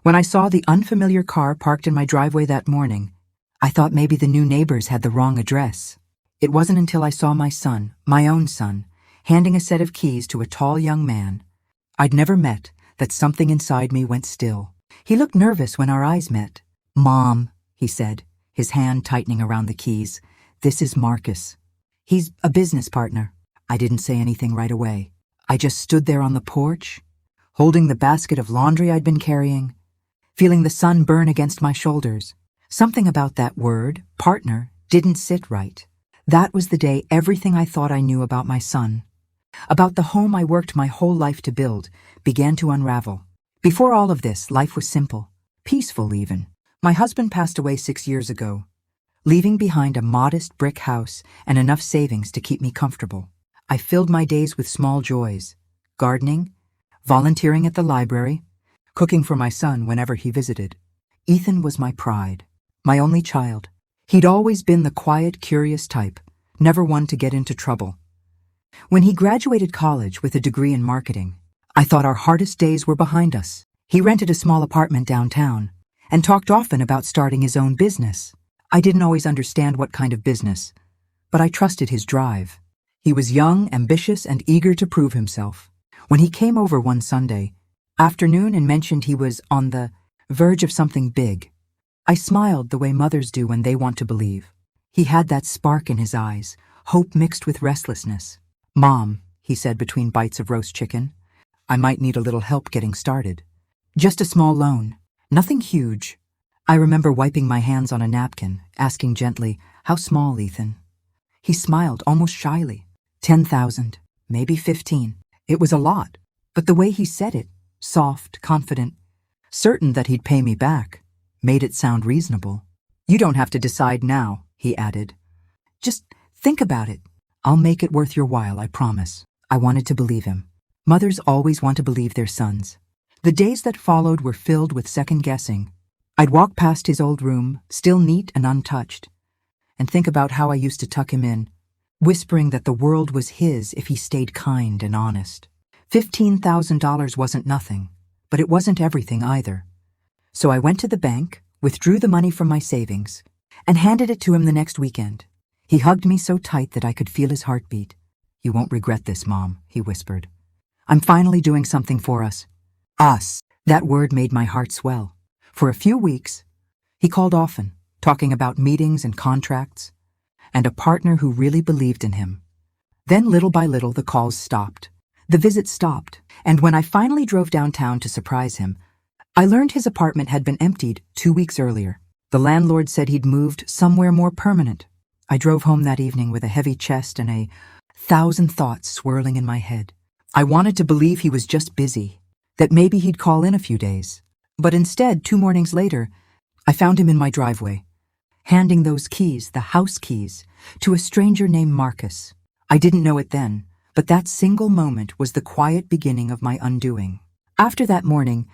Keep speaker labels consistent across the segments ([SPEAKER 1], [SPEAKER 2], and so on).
[SPEAKER 1] When I saw the unfamiliar car parked in my driveway that morning, I thought maybe the new neighbors had the wrong address. It wasn't until I saw my son, my own son, handing a set of keys to a tall young man I'd never met that something inside me went still. He looked nervous when our eyes met. "Mom," he said, his hand tightening around the keys, "this is Marcus. He's a business partner." I didn't say anything right away. I just stood there on the porch, holding the basket of laundry I'd been carrying, feeling the sun burn against my shoulders. Something about that word, partner, didn't sit right. That was the day everything I thought I knew about my son, about the home I worked my whole life to build, began to unravel. Before all of this, life was simple, peaceful even. My husband passed away 6 years ago, leaving behind a modest brick house and enough savings to keep me comfortable. I filled my days with small joys: gardening, volunteering at the library, cooking for my son whenever he visited. Ethan was my pride, my only child. He'd always been the quiet, curious type, never one to get into trouble. When he graduated college with a degree in marketing, I thought our hardest days were behind us. He rented a small apartment downtown and talked often about starting his own business. I didn't always understand what kind of business, but I trusted his drive. He was young, ambitious, and eager to prove himself. When he came over one Sunday afternoon and mentioned he was on the verge of something big, I smiled the way mothers do when they want to believe. He had that spark in his eyes, hope mixed with restlessness. "Mom," he said between bites of roast chicken, "I might need a little help getting started. Just a small loan, nothing huge." I remember wiping my hands on a napkin, asking gently, "How small, Ethan?" He smiled almost shyly. 10,000, maybe 15. It was a lot, but the way he said it, soft, confident, certain that he'd pay me back, made it sound reasonable. "You don't have to decide now," he added. "Just think about it. I'll make it worth your while, I promise." I wanted to believe him. Mothers always want to believe their sons. The days that followed were filled with second-guessing. I'd walk past his old room, still neat and untouched, and think about how I used to tuck him in, whispering that the world was his if he stayed kind and honest. $15,000 wasn't nothing, but it wasn't everything either. So I went to the bank, withdrew the money from my savings, and handed it to him the next weekend. He hugged me so tight that I could feel his heartbeat. "You won't regret this, Mom," he whispered. "I'm finally doing something for us." Us. That word made my heart swell. For a few weeks, he called often, talking about meetings and contracts, and a partner who really believed in him. Then little by little the calls stopped. The visits stopped, and when I finally drove downtown to surprise him, I learned his apartment had been emptied 2 weeks earlier. The landlord said he'd moved somewhere more permanent. I drove home that evening with a heavy chest and 1,000 thoughts swirling in my head. I wanted to believe he was just busy, that maybe he'd call in a few days. But instead, 2 mornings later, I found him in my driveway, handing those keys, the house keys, to a stranger named Marcus. I didn't know it then, but that single moment was the quiet beginning of my undoing. After that morning,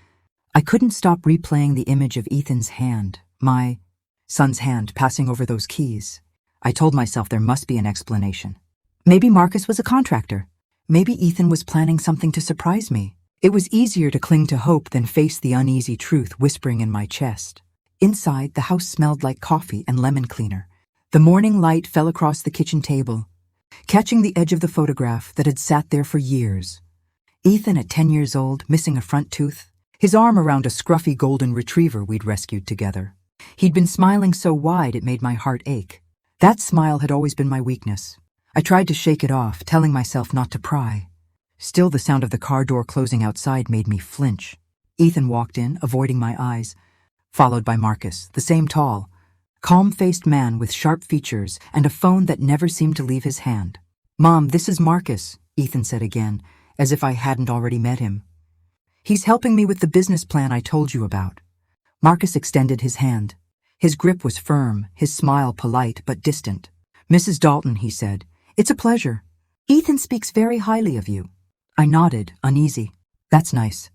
[SPEAKER 1] I couldn't stop replaying the image of Ethan's hand, my son's hand, passing over those keys. I told myself there must be an explanation. Maybe Marcus was a contractor. Maybe Ethan was planning something to surprise me. It was easier to cling to hope than face the uneasy truth whispering in my chest. Inside, the house smelled like coffee and lemon cleaner. The morning light fell across the kitchen table, catching the edge of the photograph that had sat there for years. Ethan at 10 years old, missing a front tooth, his arm around a scruffy golden retriever we'd rescued together. He'd been smiling so wide it made my heart ache. That smile had always been my weakness. I tried to shake it off, telling myself not to pry. Still, the sound of the car door closing outside made me flinch. Ethan walked in, avoiding my eyes, followed by Marcus, the same tall, calm-faced man with sharp features and a phone that never seemed to leave his hand. "Mom, this is Marcus," Ethan said again, as if I hadn't already met him. "He's helping me with the business plan I told you about." Marcus extended his hand. His grip was firm, his smile polite but distant. "Mrs. Dalton," he said, "it's a pleasure. Ethan speaks very highly of you." I nodded, uneasy. "That's nice.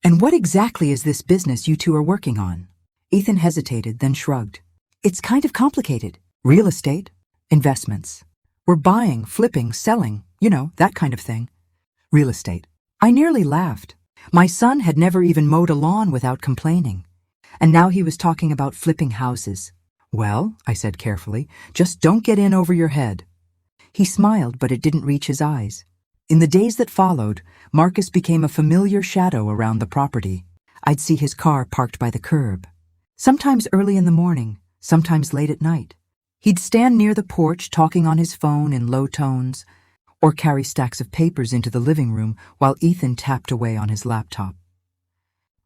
[SPEAKER 1] And what exactly is this business you two are working on?" Ethan hesitated, then shrugged. "It's kind of complicated. Real estate, investments. We're buying, flipping, selling, that kind of thing." Real estate. I nearly laughed. My son had never even mowed a lawn without complaining. And now he was talking about flipping houses. Well, I said carefully, just don't get in over your head. He smiled, but it didn't reach his eyes. In the days that followed, Marcus became a familiar shadow around the property. I'd see his car parked by the curb. Sometimes early in the morning, sometimes late at night. He'd stand near the porch talking on his phone in low tones, or carry stacks of papers into the living room while Ethan tapped away on his laptop.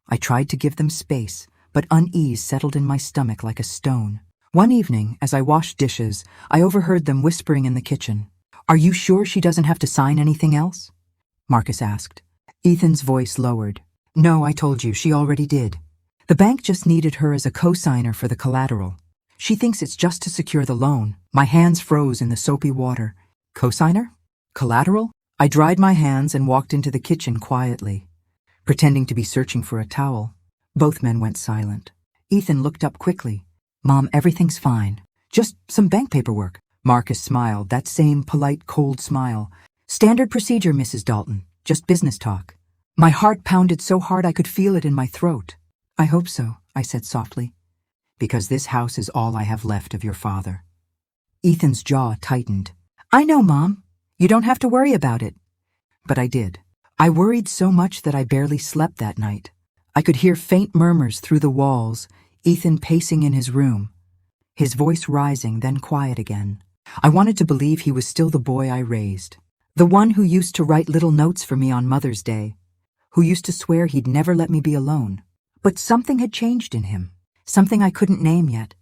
[SPEAKER 1] I tried to give them space, but unease settled in my stomach like a stone. One evening, as I washed dishes, I overheard them whispering in the kitchen. "Are you sure she doesn't have to sign anything else?" Marcus asked. Ethan's voice lowered. "No, I told you, she already did. The bank just needed her as a co-signer for the collateral. She thinks it's just to secure the loan." My hands froze in the soapy water. Co-signer? Collateral? I dried my hands and walked into the kitchen quietly, pretending to be searching for a towel. Both men went silent. Ethan looked up quickly. "Mom, everything's fine. Just some bank paperwork." Marcus smiled, that same polite, cold smile. "Standard procedure, Mrs. Dalton. Just business talk." My heart pounded so hard I could feel it in my throat. "I hope so," I said softly, "because this house is all I have left of your father." Ethan's jaw tightened. "I know, Mom. You don't have to worry about it." But I did. I worried so much that I barely slept that night. I could hear faint murmurs through the walls, Ethan pacing in his room, his voice rising, then quiet again. I wanted to believe he was still the boy I raised, the one who used to write little notes for me on Mother's Day, who used to swear he'd never let me be alone. But something had changed in him, something I couldn't name yet,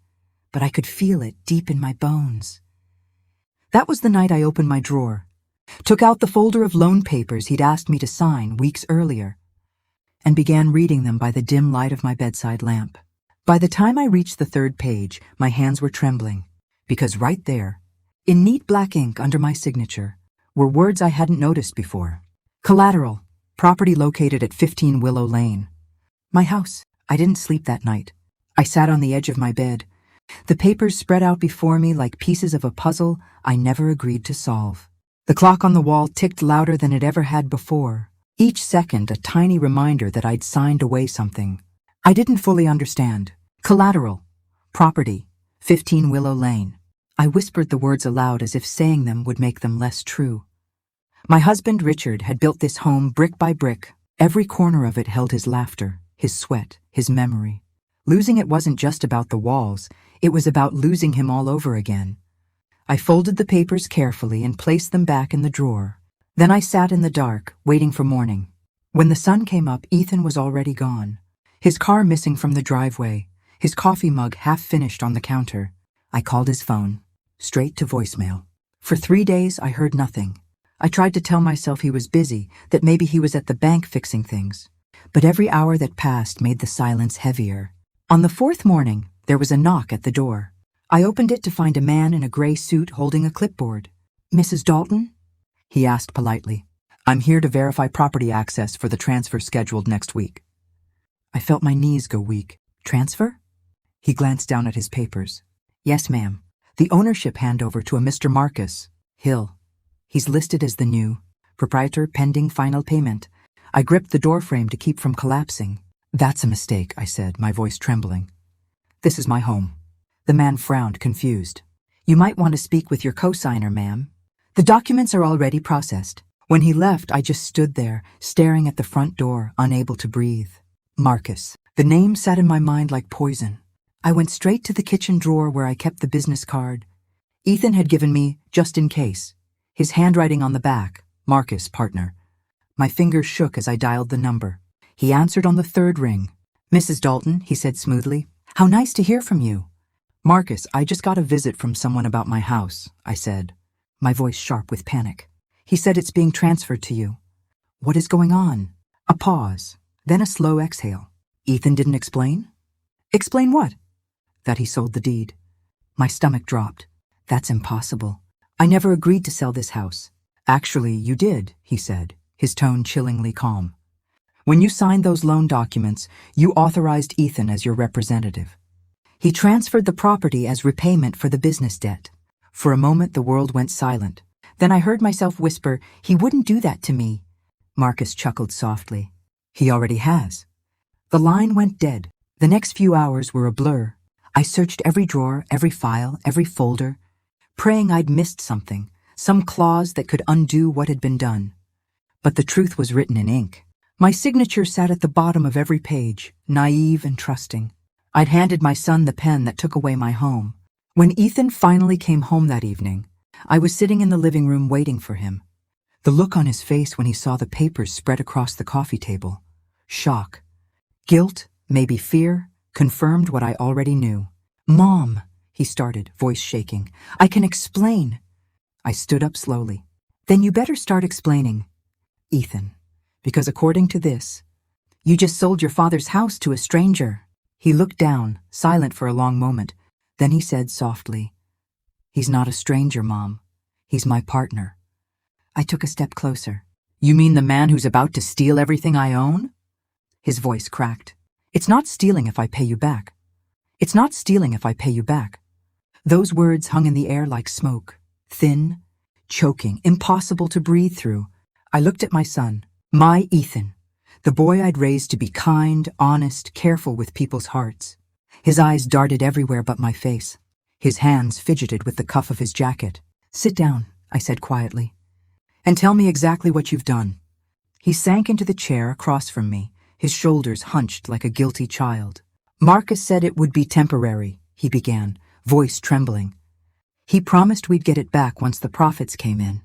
[SPEAKER 1] but I could feel it deep in my bones. That was the night I opened my drawer, took out the folder of loan papers he'd asked me to sign weeks earlier, and began reading them by the dim light of my bedside lamp. By the time I reached the third page, my hands were trembling, because right there, in neat black ink under my signature, were words I hadn't noticed before. Collateral, property located at 15 Willow Lane. My house. I didn't sleep that night. I sat on the edge of my bed, the papers spread out before me like pieces of a puzzle I never agreed to solve. The clock on the wall ticked louder than it ever had before, each second a tiny reminder that I'd signed away something I didn't fully understand. Collateral, property, 15 Willow Lane. I whispered the words aloud as if saying them would make them less true. My husband, Richard, had built this home brick by brick. Every corner of it held his laughter, his sweat, his memory. Losing it wasn't just about the walls, it was about losing him all over again. I folded the papers carefully and placed them back in the drawer. Then I sat in the dark, waiting for morning. When the sun came up, Ethan was already gone. His car missing from the driveway, his coffee mug half finished on the counter. I called his phone, straight to voicemail. For 3 days, I heard nothing. I tried to tell myself he was busy, that maybe he was at the bank fixing things. But every hour that passed made the silence heavier. On the 4th morning, there was a knock at the door. I opened it to find a man in a gray suit holding a clipboard. "Mrs. Dalton?" he asked politely. "I'm here to verify property access for the transfer scheduled next week." I felt my knees go weak. "Transfer?" He glanced down at his papers. "Yes, ma'am. The ownership handover to a Mr. Marcus Hill. He's listed as the new proprietor pending final payment." I gripped the doorframe to keep from collapsing. "That's a mistake," I said, my voice trembling. "This is my home." The man frowned, confused. "You might want to speak with your co-signer, ma'am. The documents are already processed." When he left, I just stood there, staring at the front door, unable to breathe. Marcus. The name sat in my mind like poison. I went straight to the kitchen drawer where I kept the business card Ethan had given me just in case, his handwriting on the back, Marcus, partner. My fingers shook as I dialed the number. He answered on the 3rd ring. "Mrs. Dalton," he said smoothly. "How nice to hear from you." "Marcus, I just got a visit from someone about my house," I said, my voice sharp with panic. "He said it's being transferred to you." "What is going on?" A pause, then a slow exhale. "Ethan didn't explain?" "Explain what?" "That he sold the deed." My stomach dropped. "That's impossible. I never agreed to sell this house." "Actually, you did," he said, his tone chillingly calm. "When you signed those loan documents, you authorized Ethan as your representative. He transferred the property as repayment for the business debt." For a moment, the world went silent. Then I heard myself whisper, "He wouldn't do that to me." Marcus chuckled softly. He already has. The line went dead. The next few hours were a blur. I searched every drawer, every file, every folder, praying I'd missed something, some clause that could undo what had been done. But the truth was written in ink. My signature sat at the bottom of every page, naive and trusting. I'd handed my son the pen that took away my home. When Ethan finally came home that evening, I was sitting in the living room waiting for him. The look on his face when he saw the papers spread across the coffee table. Shock. Guilt, maybe fear, confirmed what I already knew. "Mom," he started, voice shaking. "I can explain." I stood up slowly. "Then you better start explaining." "Ethan, because according to this, you just sold your father's house to a stranger." He looked down, silent for a long moment. Then he said softly, "He's not a stranger, Mom. He's my partner." I took a step closer. "You mean the man who's about to steal everything I own?" His voice cracked. "It's not stealing if I pay you back. It's not stealing if I pay you back." Those words hung in the air like smoke, thin, choking, impossible to breathe through. I looked at my son, my Ethan, the boy I'd raised to be kind, honest, careful with people's hearts. His eyes darted everywhere but my face. His hands fidgeted with the cuff of his jacket. "Sit down," I said quietly, "and tell me exactly what you've done." He sank into the chair across from me, his shoulders hunched like a guilty child. "Marcus said it would be temporary," he began, voice trembling. "He promised we'd get it back once the profits came in.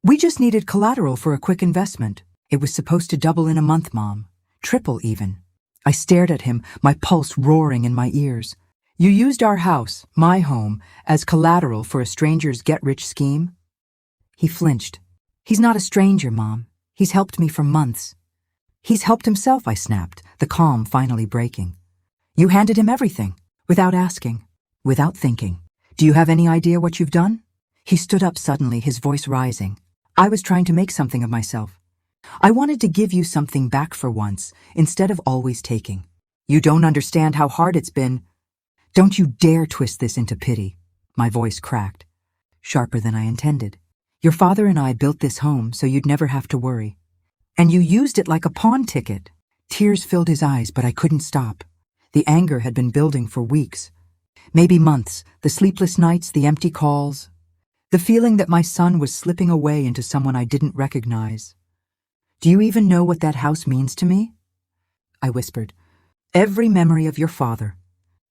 [SPEAKER 1] We just needed collateral for a quick investment. It was supposed to double in a month, Mom. Triple even." I stared at him, my pulse roaring in my ears. "You used our house, my home, as collateral for a stranger's get-rich scheme?" He flinched. "He's not a stranger, Mom. He's helped me for months." "He's helped himself," I snapped, the calm finally breaking. "You handed him everything, without asking, without thinking. Do you have any idea what you've done?" He stood up suddenly, his voice rising. "I was trying to make something of myself. I wanted to give you something back for once, instead of always taking. You don't understand how hard it's been." "Don't you dare twist this into pity." My voice cracked, sharper than I intended. "Your father and I built this home so you'd never have to worry. And you used it like a pawn ticket." Tears filled his eyes, but I couldn't stop. The anger had been building for weeks, maybe months, the sleepless nights, the empty calls, the feeling that my son was slipping away into someone I didn't recognize. "Do you even know what that house means to me?" I whispered. "Every memory of your father,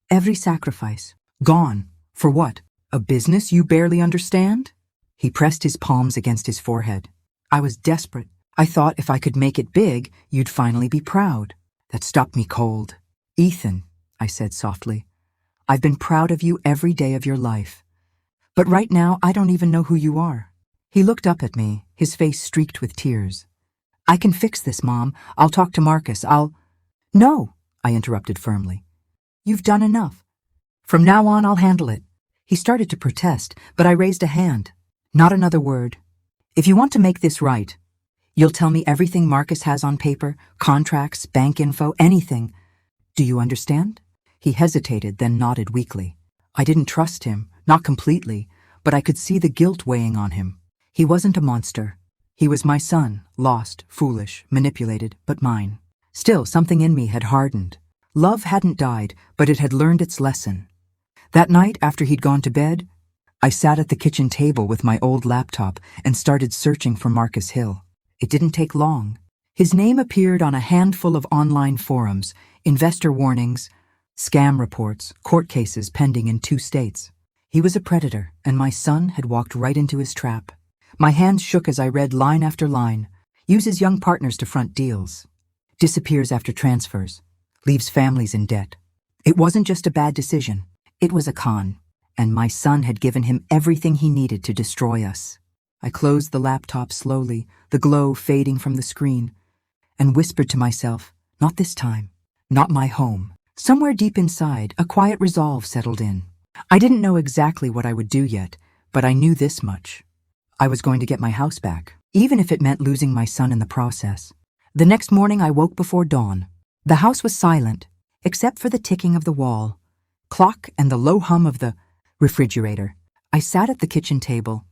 [SPEAKER 1] every sacrifice, gone. For what? A business you barely understand?" He pressed his palms against his forehead. I was desperate. I thought if I could make it big, you'd finally be proud. That stopped me cold. "Ethan," I said softly, "I've been proud of you every day of your life. But right now, I don't even know who you are." He looked up at me, his face streaked with tears. "I can fix this, Mom. I'll talk to Marcus. "No," I interrupted firmly. "You've done enough. From now on, I'll handle it." He started to protest, but I raised a hand. "Not another word. If you want to make this right, you'll tell me everything Marcus has on paper, contracts, bank info, anything. Do you understand?" He hesitated, then nodded weakly. I didn't trust him, not completely, but I could see the guilt weighing on him. He wasn't a monster. He was my son, lost, foolish, manipulated, but mine. Still, something in me had hardened. Love hadn't died, but it had learned its lesson. That night, after he'd gone to bed, I sat at the kitchen table with my old laptop and started searching for Marcus Hill. It didn't take long. His name appeared on a handful of online forums, investor warnings, scam reports, court cases pending in 2 states. He was a predator, and my son had walked right into his trap. My hands shook as I read line after line. Uses young partners to front deals. Disappears after transfers. Leaves families in debt. It wasn't just a bad decision. It was a con. And my son had given him everything he needed to destroy us. I closed the laptop slowly, the glow fading from the screen, and whispered to myself, "Not this time. Not my home." Somewhere deep inside, a quiet resolve settled in. I didn't know exactly what I would do yet, but I knew this much. I was going to get my house back, even if it meant losing my son in the process. The next morning I woke before dawn. The house was silent, except for the ticking of the wall, clock, and the low hum of the refrigerator. I sat at the kitchen table,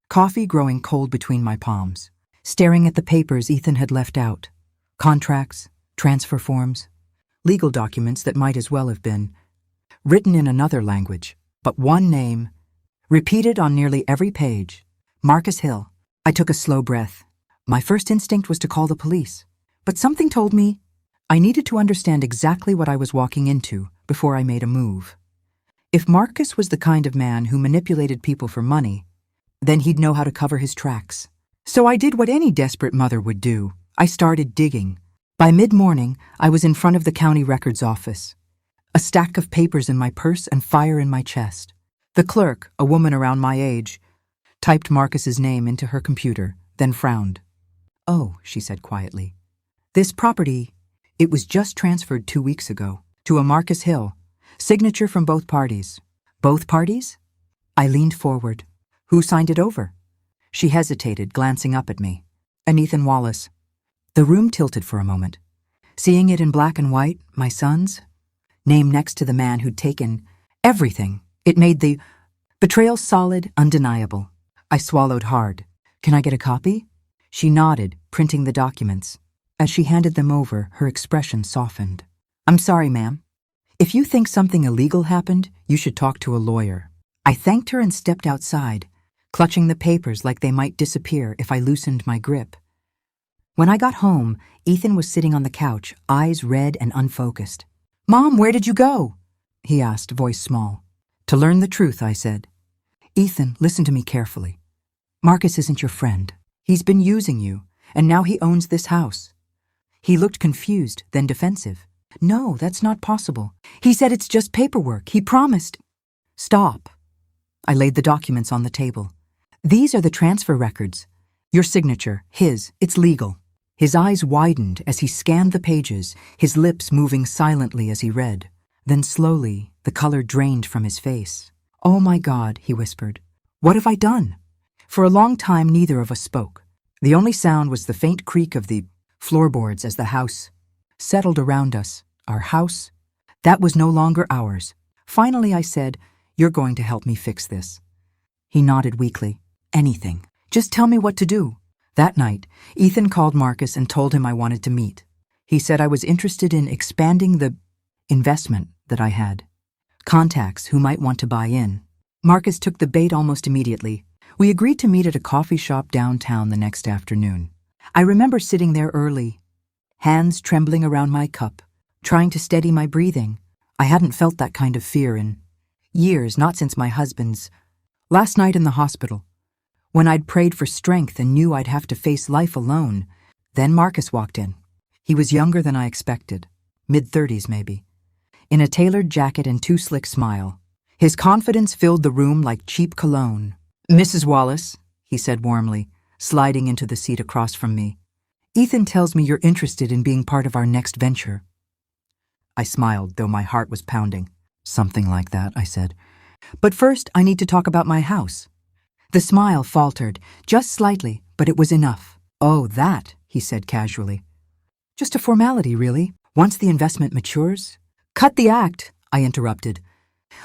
[SPEAKER 1] coffee growing cold between my palms, staring at the papers Ethan had left out. Contracts, transfer forms, legal documents that might as well have been written in another language, but one name, repeated on nearly every page. Marcus Hill. I took a slow breath. My first instinct was to call the police, but something told me I needed to understand exactly what I was walking into before I made a move. If Marcus was the kind of man who manipulated people for money, then he'd know how to cover his tracks. So I did what any desperate mother would do. I started digging. By mid-morning, I was in front of the county records office, a stack of papers in my purse and fire in my chest. The clerk, a woman around my age, typed Marcus's name into her computer, then frowned. "Oh," she said quietly. "This property, it was just transferred 2 weeks ago to a Marcus Hill. Signature from both parties." "Both parties?" I leaned forward. "Who signed it over?" She hesitated, glancing up at me. "An Ethan Wallace." The room tilted for a moment. Seeing it in black and white, my son's name next to the man who'd taken everything, it made the betrayal solid, undeniable. I swallowed hard. "Can I get a copy?" She nodded, printing the documents. As she handed them over, her expression softened. "I'm sorry, ma'am. If you think something illegal happened, you should talk to a lawyer." I thanked her and stepped outside, clutching the papers like they might disappear if I loosened my grip. When I got home, Ethan was sitting on the couch, eyes red and unfocused. "Mom, where did you go?" he asked, voice small. "To learn the truth," I said. "Ethan, listen to me carefully. Marcus isn't your friend. He's been using you, and now he owns this house." He looked confused, then defensive. "No, that's not possible. He said it's just paperwork. He promised." "Stop." I laid the documents on the table. "These are the transfer records. Your signature, his, it's legal." His eyes widened as he scanned the pages, his lips moving silently as he read. Then slowly, the color drained from his face. "Oh my God," he whispered. "What have I done?" For a long time, neither of us spoke. The only sound was the faint creak of the floorboards as the house settled around us. Our house, that was no longer ours. Finally, I said, "You're going to help me fix this." He nodded weakly. "Anything. Just tell me what to do." That night, Ethan called Marcus and told him I wanted to meet. He said I was interested in expanding the investment that I had. Contacts who might want to buy in. Marcus took the bait almost immediately. We agreed to meet at a coffee shop downtown the next afternoon. I remember sitting there early, hands trembling around my cup, trying to steady my breathing. I hadn't felt that kind of fear in years, not since my husband's last night in the hospital, when I'd prayed for strength and knew I'd have to face life alone. Then Marcus walked in. He was younger than I expected, mid-30s maybe, in a tailored jacket and too slick smile. His confidence filled the room like cheap cologne. "Mrs. Wallace," he said warmly, sliding into the seat across from me. "Ethan tells me you're interested in being part of our next venture." I smiled, though my heart was pounding. "Something like that," I said. "But first, I need to talk about my house." The smile faltered, just slightly, but it was enough. "Oh, that," he said casually. "Just a formality, really. Once the investment matures—" "Cut the act," I interrupted.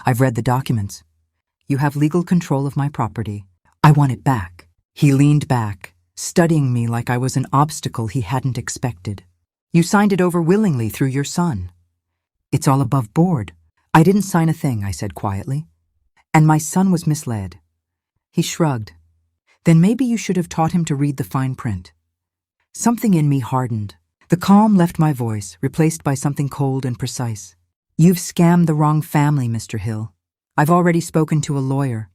[SPEAKER 1] "I've read the documents. You have legal control of my property. I want it back." He leaned back, studying me like I was an obstacle he hadn't expected. "You signed it over willingly through your son." "It's all above board." "I didn't sign a thing," I said quietly. "And my son was misled." He shrugged. "Then maybe you should have taught him to read the fine print." Something in me hardened. The calm left my voice, replaced by something cold and precise. "You've scammed the wrong family, Mr. Hill. I've already spoken to a lawyer.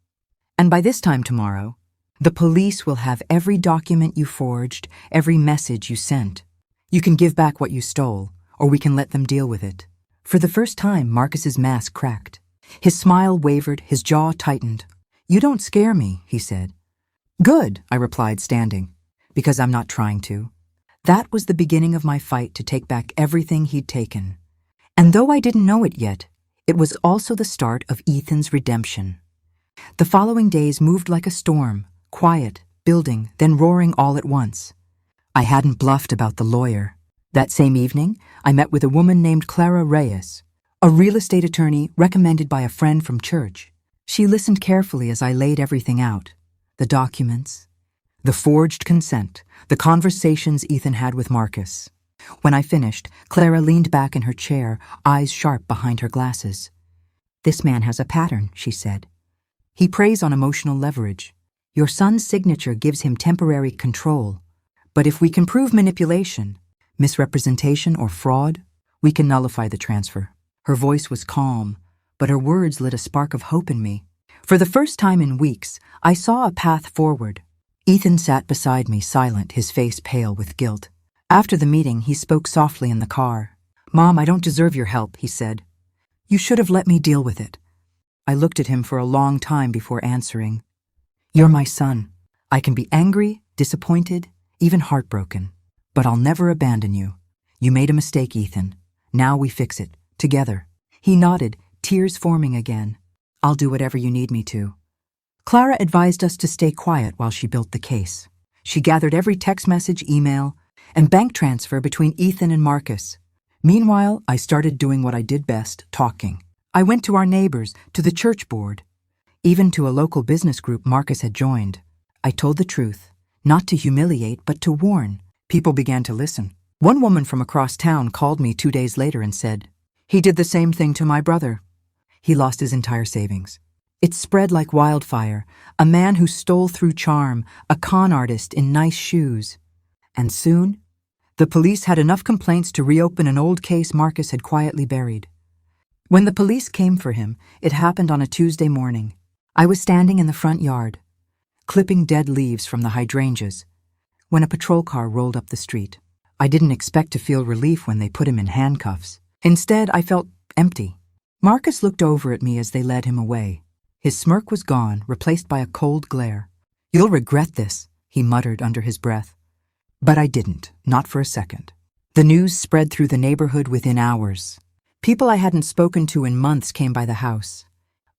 [SPEAKER 1] And by this time tomorrow, the police will have every document you forged, every message you sent. You can give back what you stole, or we can let them deal with it." For the first time, Marcus's mask cracked. His smile wavered, his jaw tightened. "You don't scare me," he said. "Good," I replied, standing, "because I'm not trying to." That was the beginning of my fight to take back everything he'd taken. And though I didn't know it yet, it was also the start of Ethan's redemption. The following days moved like a storm, quiet, building, then roaring all at once. I hadn't bluffed about the lawyer. That same evening, I met with a woman named Clara Reyes, a real estate attorney recommended by a friend from church. She listened carefully as I laid everything out. The documents, the forged consent, the conversations Ethan had with Marcus. When I finished, Clara leaned back in her chair, eyes sharp behind her glasses. "This man has a pattern," she said. "He preys on emotional leverage. Your son's signature gives him temporary control. But if we can prove manipulation, misrepresentation, or fraud, we can nullify the transfer." Her voice was calm, but her words lit a spark of hope in me. For the first time in weeks, I saw a path forward. Ethan sat beside me, silent, his face pale with guilt. After the meeting, he spoke softly in the car. "Mom, I don't deserve your help," he said. "You should have let me deal with it." I looked at him for a long time before answering. "You're my son. I can be angry, disappointed, even heartbroken. But I'll never abandon you. You made a mistake, Ethan. Now we fix it, together." He nodded, tears forming again. "I'll do whatever you need me to." Clara advised us to stay quiet while she built the case. She gathered every text message, email, and bank transfer between Ethan and Marcus. Meanwhile, I started doing what I did best, talking. I went to our neighbors, to the church board, even to a local business group Marcus had joined. I told the truth, not to humiliate, but to warn. People began to listen. One woman from across town called me 2 days later and said, "He did the same thing to my brother. He lost his entire savings." It spread like wildfire, a man who stole through charm, a con artist in nice shoes. And soon, the police had enough complaints to reopen an old case Marcus had quietly buried. When the police came for him, it happened on a Tuesday morning. I was standing in the front yard, clipping dead leaves from the hydrangeas, when a patrol car rolled up the street. I didn't expect to feel relief when they put him in handcuffs. Instead, I felt empty. Marcus looked over at me as they led him away. His smirk was gone, replaced by a cold glare. "You'll regret this," he muttered under his breath. But I didn't, not for a second. The news spread through the neighborhood within hours. People I hadn't spoken to in months came by the house,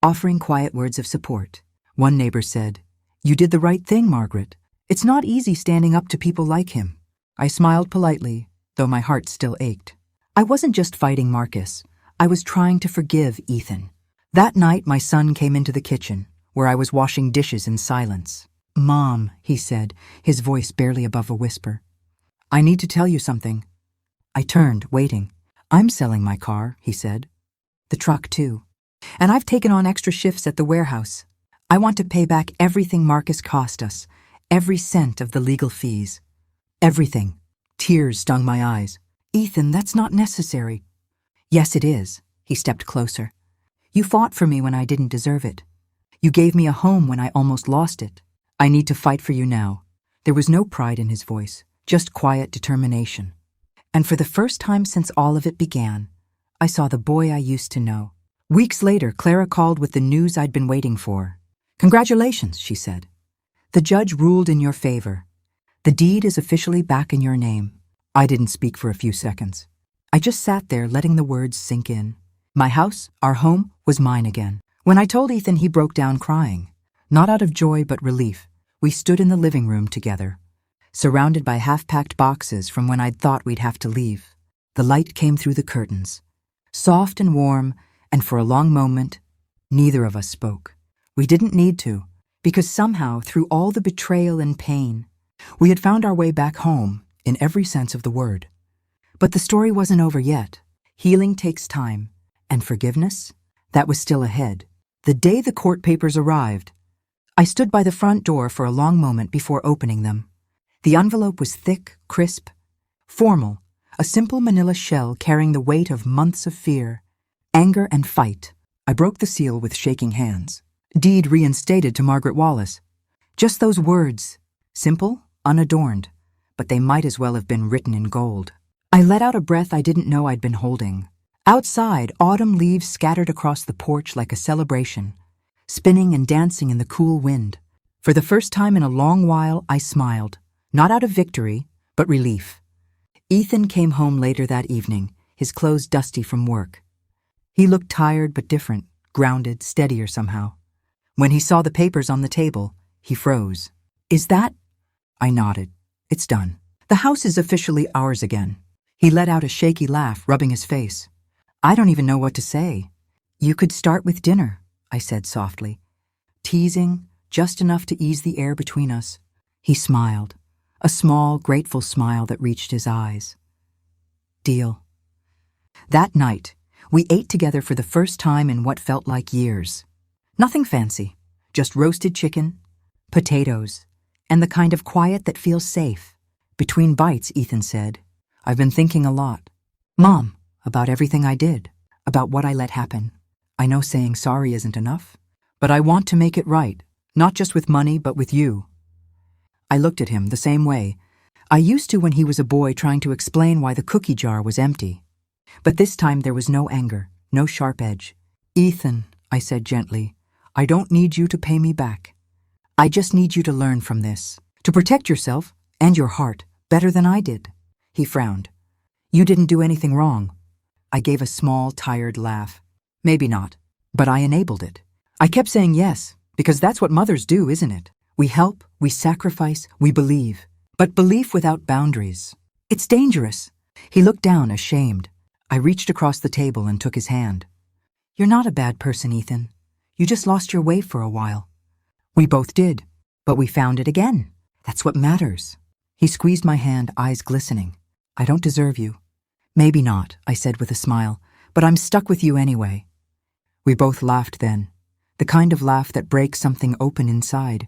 [SPEAKER 1] offering quiet words of support. One neighbor said, "You did the right thing, Margaret. It's not easy standing up to people like him." I smiled politely, though my heart still ached. I wasn't just fighting Marcus. I was trying to forgive Ethan. That night, my son came into the kitchen, where I was washing dishes in silence. "Mom," he said, his voice barely above a whisper. "I need to tell you something." I turned, waiting. "I'm selling my car," he said. "The truck, too. And I've taken on extra shifts at the warehouse. I want to pay back everything Marcus cost us, every cent of the legal fees. Everything." Tears stung my eyes. "Ethan, that's not necessary." "Yes, it is." He stepped closer. "You fought for me when I didn't deserve it. You gave me a home when I almost lost it. I need to fight for you now." There was no pride in his voice, just quiet determination. And for the first time since all of it began, I saw the boy I used to know. Weeks later, Clara called with the news I'd been waiting for. "Congratulations," she said. "The judge ruled in your favor. The deed is officially back in your name." I didn't speak for a few seconds. I just sat there letting the words sink in. My house, our home, was mine again. When I told Ethan, he broke down crying. Not out of joy, but relief. We stood in the living room together, surrounded by half-packed boxes from when I'd thought we'd have to leave. The light came through the curtains, soft and warm, and for a long moment, neither of us spoke. We didn't need to, because somehow, through all the betrayal and pain, we had found our way back home in every sense of the word. But the story wasn't over yet. Healing takes time. And forgiveness? That was still ahead. The day the court papers arrived, I stood by the front door for a long moment before opening them. The envelope was thick, crisp, formal, a simple manila shell carrying the weight of months of fear, anger, and fight. I broke the seal with shaking hands. "Deed reinstated to Margaret Wallace." Just those words, simple, unadorned, but they might as well have been written in gold. I let out a breath I didn't know I'd been holding. Outside, autumn leaves scattered across the porch like a celebration, spinning and dancing in the cool wind. For the first time in a long while, I smiled, not out of victory, but relief. Ethan came home later that evening, his clothes dusty from work. He looked tired but different, grounded, steadier somehow. When he saw the papers on the table, he froze. "Is that?" I nodded. "It's done. The house is officially ours again." He let out a shaky laugh, rubbing his face. "I don't even know what to say." "You could start with dinner," I said softly, teasing, just enough to ease the air between us. He smiled, a small, grateful smile that reached his eyes. Deal. That night, we ate together for the first time in what felt like years. Nothing fancy, just roasted chicken, potatoes, and the kind of quiet that feels safe. Between bites, Ethan said, "I've been thinking a lot. Mom, about everything I did, about what I let happen. I know saying sorry isn't enough, but I want to make it right, not just with money, but with you." I looked at him the same way I used to when he was a boy trying to explain why the cookie jar was empty. But this time there was no anger, no sharp edge. "Ethan," I said gently, "I don't need you to pay me back. I just need you to learn from this, to protect yourself and your heart better than I did." He frowned. "You didn't do anything wrong." I gave a small, tired laugh. "Maybe not, but I enabled it. I kept saying yes, because that's what mothers do, isn't it? We help, we sacrifice, we believe. But belief without boundaries, it's dangerous." He looked down, ashamed. I reached across the table and took his hand. "You're not a bad person, Ethan. You just lost your way for a while." "We both did, but we found it again. That's what matters." He squeezed my hand, eyes glistening. "I don't deserve you." "Maybe not," I said with a smile, "but I'm stuck with you anyway." We both laughed then, the kind of laugh that breaks something open inside,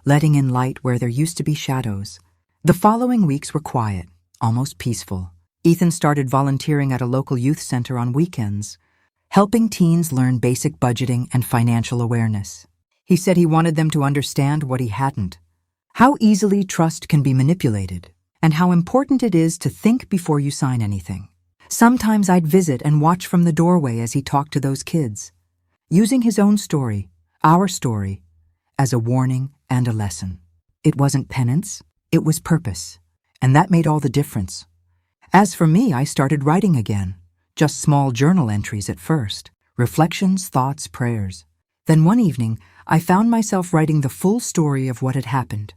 [SPEAKER 1] letting in light where there used to be shadows. The following weeks were quiet, almost peaceful. Ethan started volunteering at a local youth center on weekends, helping teens learn basic budgeting and financial awareness. He said he wanted them to understand what he hadn't, how easily trust can be manipulated, and how important it is to think before you sign anything. Sometimes I'd visit and watch from the doorway as he talked to those kids, using his own story, our story, as a warning and a lesson. It wasn't penance, it was purpose, and that made all the difference. As for me, I started writing again, just small journal entries at first, reflections, thoughts, prayers. Then one evening, I found myself writing the full story of what had happened.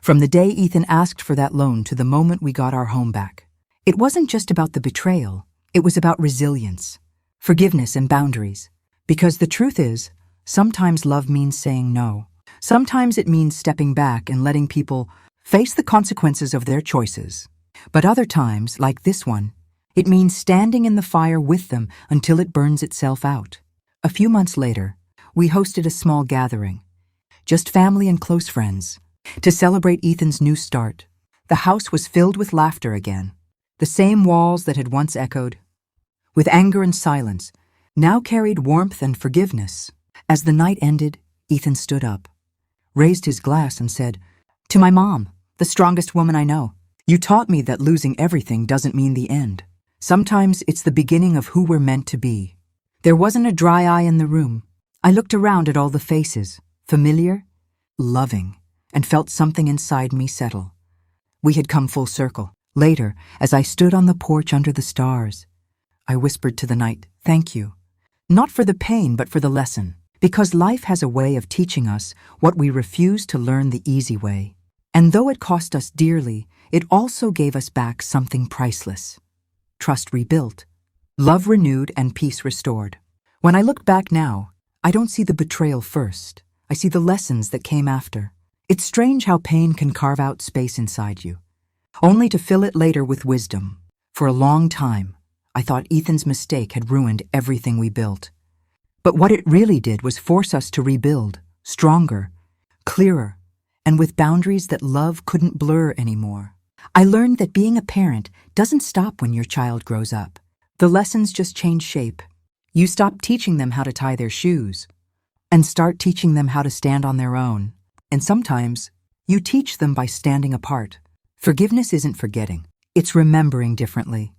[SPEAKER 1] From the day Ethan asked for that loan to the moment we got our home back. It wasn't just about the betrayal, it was about resilience, forgiveness and boundaries. Because the truth is, sometimes love means saying no. Sometimes it means stepping back and letting people face the consequences of their choices. But other times, like this one, it means standing in the fire with them until it burns itself out. A few months later, we hosted a small gathering, just family and close friends, to celebrate Ethan's new start. The house was filled with laughter again. The same walls that had once echoed, with anger and silence, now carried warmth and forgiveness. As the night ended, Ethan stood up, raised his glass and said, "To my mom, the strongest woman I know. You taught me that losing everything doesn't mean the end. Sometimes it's the beginning of who we're meant to be." There wasn't a dry eye in the room. I looked around at all the faces, familiar, loving, and felt something inside me settle. We had come full circle. Later, as I stood on the porch under the stars, I whispered to the night, "Thank you. Not for the pain, but for the lesson. Because life has a way of teaching us what we refuse to learn the easy way. And though it cost us dearly, it also gave us back something priceless. Trust rebuilt, love renewed, and peace restored." When I look back now, I don't see the betrayal first. I see the lessons that came after. It's strange how pain can carve out space inside you, only to fill it later with wisdom. For a long time, I thought Ethan's mistake had ruined everything we built. But what it really did was force us to rebuild, stronger, clearer, and with boundaries that love couldn't blur anymore. I learned that being a parent doesn't stop when your child grows up. The lessons just change shape. You stop teaching them how to tie their shoes and start teaching them how to stand on their own. And sometimes, you teach them by standing apart. Forgiveness isn't forgetting. It's remembering differently.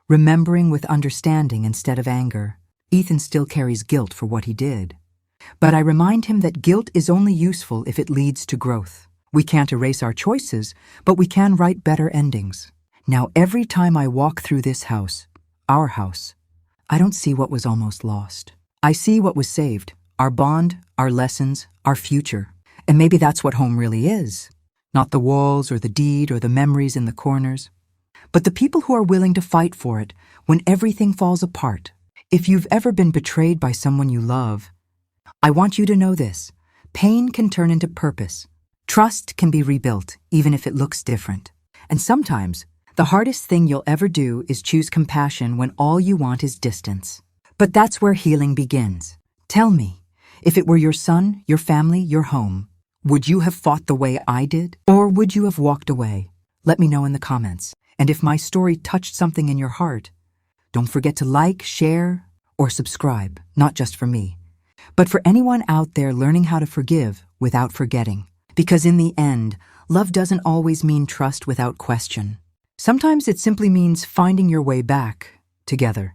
[SPEAKER 1] Remembering with understanding instead of anger. Ethan still carries guilt for what he did. But I remind him that guilt is only useful if it leads to growth. We can't erase our choices, but we can write better endings. Now every time I walk through this house, our house, I don't see what was almost lost. I see what was saved, our bond, our lessons, our future. And maybe that's what home really is. Not the walls or the deed or the memories in the corners, but the people who are willing to fight for it when everything falls apart. If you've ever been betrayed by someone you love, I want you to know this. Pain can turn into purpose. Trust can be rebuilt, even if it looks different. And sometimes, The hardest thing you'll ever do is choose compassion when all you want is distance. But that's where healing begins. Tell me, if it were your son, your family, your home, would you have fought the way I did? Or would you have walked away? Let me know in the comments. And if my story touched something in your heart, don't forget to like, share, or subscribe, not just for me, but for anyone out there learning how to forgive without forgetting. Because in the end, love doesn't always mean trust without question. Sometimes it simply means finding your way back together.